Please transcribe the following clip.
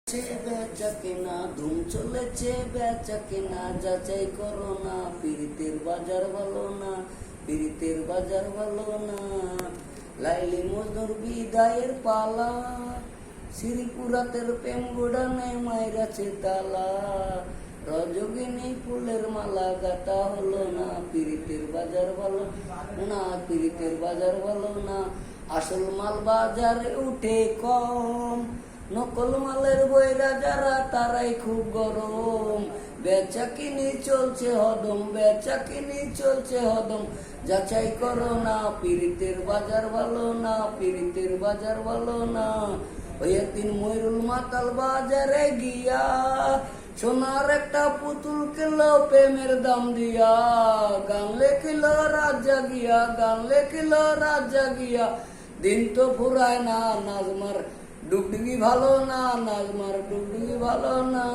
বেচা কেনা ধুম চলেছে, বেচা কেনা যাচাই করো না, পীড়িতের বাজার ভালো না, পীড়িতের বাজার ভালো না। লাইলি মজনুর বিদায়ের পালা, শ্রীপুরাতের প্রেম গোডানে মাইরাছে তালা, রজগিনী ফুলের মালা গাতা হলো না, পীড়িতের বাজার ভালো না, পীড়িতের বাজার ভালো না। আসল মাল বাজারে উঠে কম, নকল মালের বইরা যারা তারাই খুব গরম। বেচা কিনি চলছে হদম, বেচা কিনি চলছে হদম, যাচাই করো না, পীড়িতের বাজার ভালো না, পীড়িতের বাজার ভালো না। ওই একদিন ময়ূরুল মাতাল বাজারে গিয়া সোনার একটা পুতুল কিলো প্রেমের দাম দিয়া, গান লেখিল রাত জাগিয়া, গান লেখিল রাত জাগিয়া। দিন তো ফুরায় না, নাজমার ডুগডুগি ভালো না, নাজমার ডুগডুগি ভালো না।